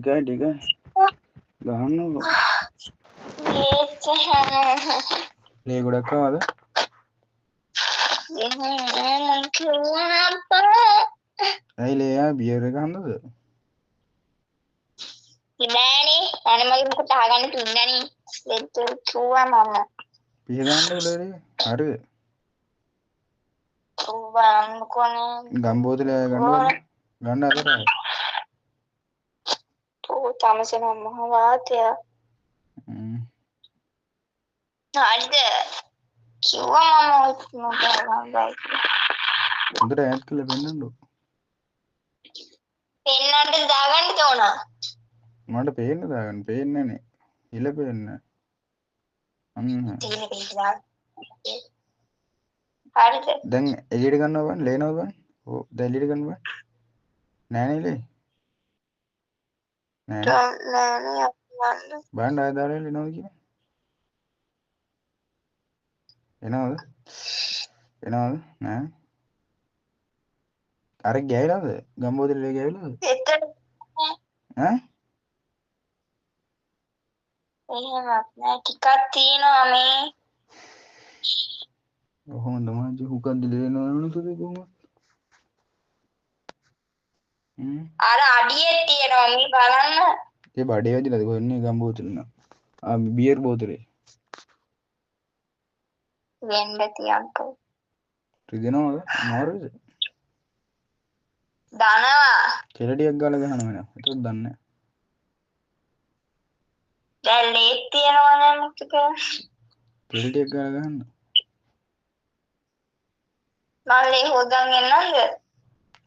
ටිකයි ගහන්නකො. ලේ ගොඩක් ආවද? ඇයි ලේ ආ බියර් එක හන්දද? ඉබෑනේ අනේ මගේ මුකුත් අහගන්න තින්නනේ ලෙට් කිව්වා මම පිහදාන්න උඩේ හරිද? උඹන්නකොනේ ගම්බෝතලය ගන්න අතරයි. ඕ තමසෙන මහ වාතය හරිද කිව්වා මම හොඳට ඈඩ් කරලා පෙන්නන්නකො. පෙන්නන්න දාගන්න ඕන. මට පේන්න දාගන්න පේන්නේ නැහැ. ඉල පේන්නේ. හරිද? දැන් එළියට ගන්නවා බං ලේනවා බං. ඔව් දැන් එළියට ගන්න බං. නෑනේ ලේ. නෑනේ බං ආය දාලා එනවද කියලා. එනවද? නෑ. අර ගෑවිලාද? ගම්බෝතලේ ගෑවිලාද? ඈ? එහෙමත් නෑ ටිකක් තියෙනවා මේ. කොහොමද මංජි හුකක් දිලේනවා නේද කොහොමද? අර අඩියේ තියෙනවා මේ බලන්න. ඒ බඩේ වැදිලාද කොහොන්නේ ගම්බෝතලේ නා. බියර් බෝතලේ. වෙන්න තියන්කෝ. රිදෙනවද? අමාරුද? දනවා. කෙලඩියක් ගාලා ගහනවා නේද? ඒකත් දන්නේ නැහැ. දැන් ලේත් තියෙනවා නේද මුක්ක. කෙලඩියක් ගාලා ගහන්න. මම ලේ හොදන් එන්නම්ද?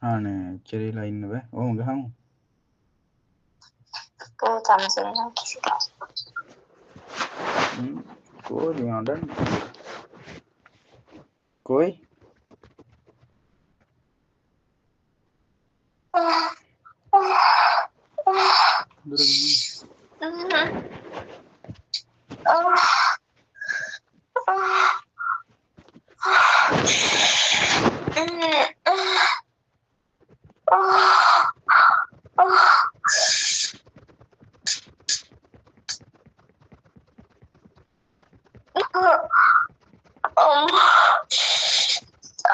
ආනේ කෙලිලා ඉන්න බෑ. ඔහොම ගහමු. ඕ තමසෙන කිසි කාස්. කොහොමද නඩන්? කොයි? දුර ගමන්.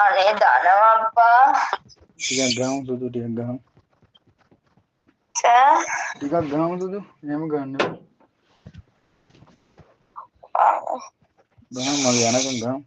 අනේ දනවා අප්පා. ටිකක් ගහමු සුදු ටිකක් ගහමු. ටිකක් ගහමු සුදු. එහෙම ගන්න. ගහමු මගේ යනකම් ගහමු.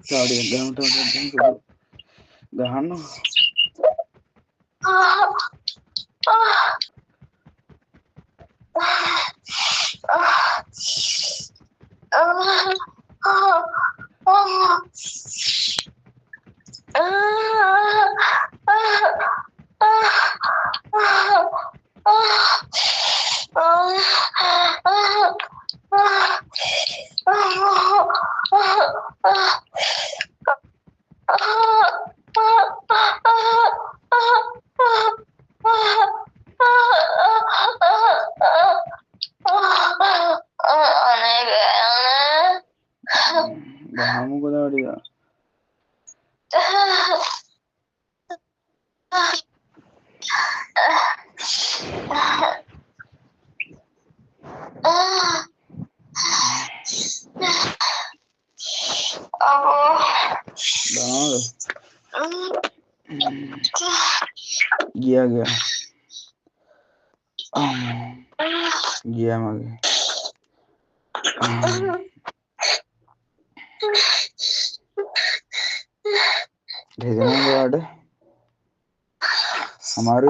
Tadi gahang gahang gahang ko tadi ya. गया गया मगे भेजना वाड हमारे